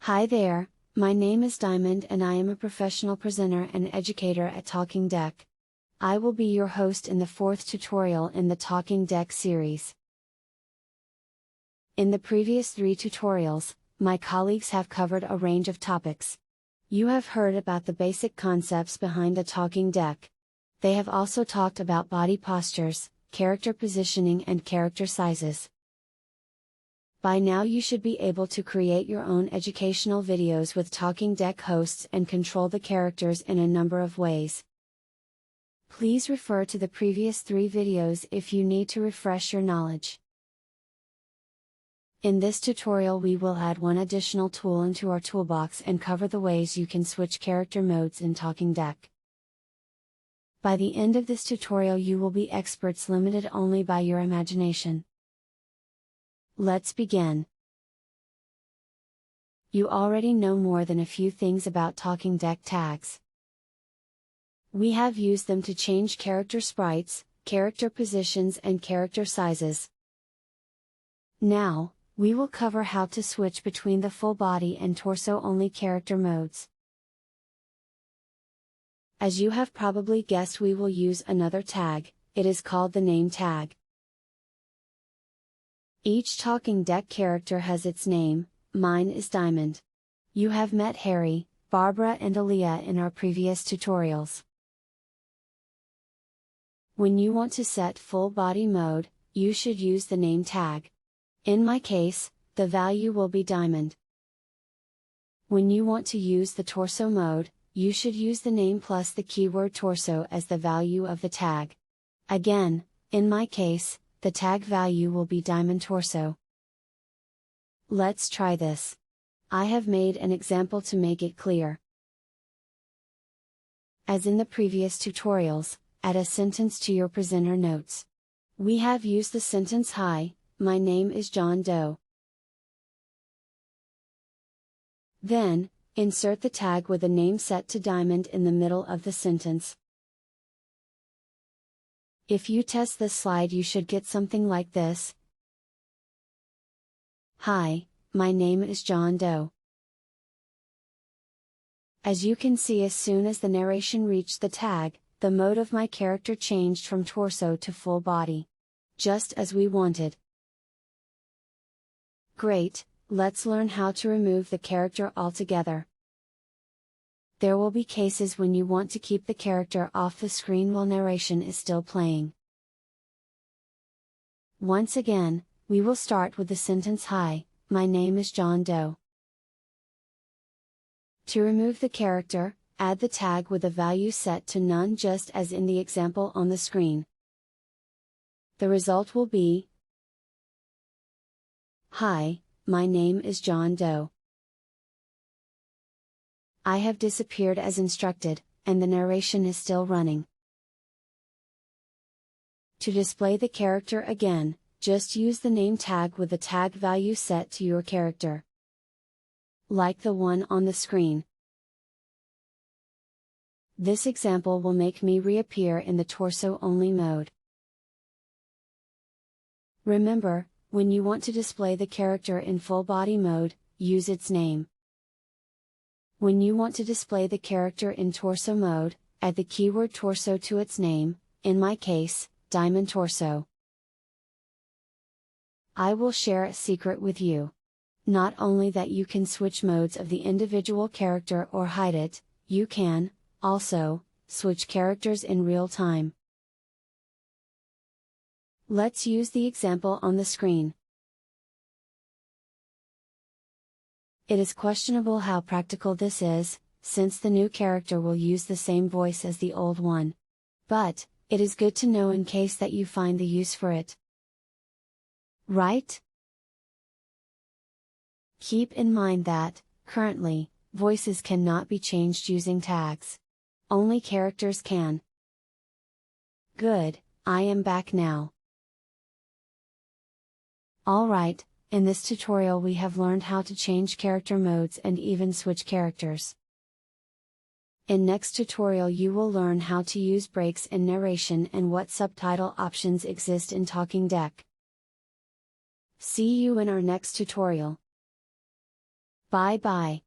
Hi there, my name is Diamond and I am a professional presenter and educator at TalkingDeck. I will be your host in the fourth tutorial in the TalkingDeck series. In the previous 3 tutorials, my colleagues have covered a range of topics. You have heard about the basic concepts behind a talking deck. They have also talked about body postures, character positioning and character sizes. By now you should be able to create your own educational videos with TalkingDeck hosts and control the characters in a number of ways. Please refer to the previous 3 videos if you need to refresh your knowledge. In this tutorial we will add one additional tool into our toolbox and cover the ways you can switch character modes in TalkingDeck. By the end of this tutorial you will be experts limited only by your imagination. Let's begin. You already know more than a few things about TalkingDeck tags. We have used them to change character sprites, character positions and character sizes. Now, we will cover how to switch between the full body and torso only character modes. As you have probably guessed, we will use another tag. It is called the name tag. Each TalkingDeck character has its name. Mine is Diamond. You have met Harry, Barbara and Aaliyah in our previous tutorials. When you want to set full body mode, you should use the name tag. In my case, the value will be Diamond. When you want to use the torso mode, you should use the name plus the keyword torso as the value of the tag. Again, in my case, the tag value will be Diamond Torso. Let's try this. I have made an example to make it clear. As in the previous tutorials, add a sentence to your presenter notes. We have used the sentence "Hi, my name is John Doe." Then, insert the tag with a name set to Diamond in the middle of the sentence. If you test this slide you should get something like this. Hi, my name is John Doe. As you can see, as soon as the narration reached the tag, the mode of my character changed from torso to full body. Just as we wanted. Great, let's learn how to remove the character altogether. There will be cases when you want to keep the character off the screen while narration is still playing. Once again, we will start with the sentence "Hi, my name is John Doe." To remove the character, add the tag with a value set to none, just as in the example on the screen. The result will be, "Hi, my name is John Doe." I have disappeared as instructed, and the narration is still running. To display the character again, just use the name tag with the tag value set to your character. Like the one on the screen. This example will make me reappear in the torso only mode. Remember, when you want to display the character in full body mode, use its name. When you want to display the character in torso mode, add the keyword torso to its name, in my case, Diamond Torso. I will share a secret with you. Not only that you can switch modes of the individual character or hide it, you can, also, switch characters in real time. Let's use the example on the screen. It is questionable how practical this is, since the new character will use the same voice as the old one. But, it is good to know in case that you find the use for it. Right? Keep in mind that, currently, voices cannot be changed using tags. Only characters can. Good, I am back now. Alright. In this tutorial we have learned how to change character modes and even switch characters. In next tutorial you will learn how to use breaks in narration and what subtitle options exist in TalkingDeck. See you in our next tutorial. Bye bye.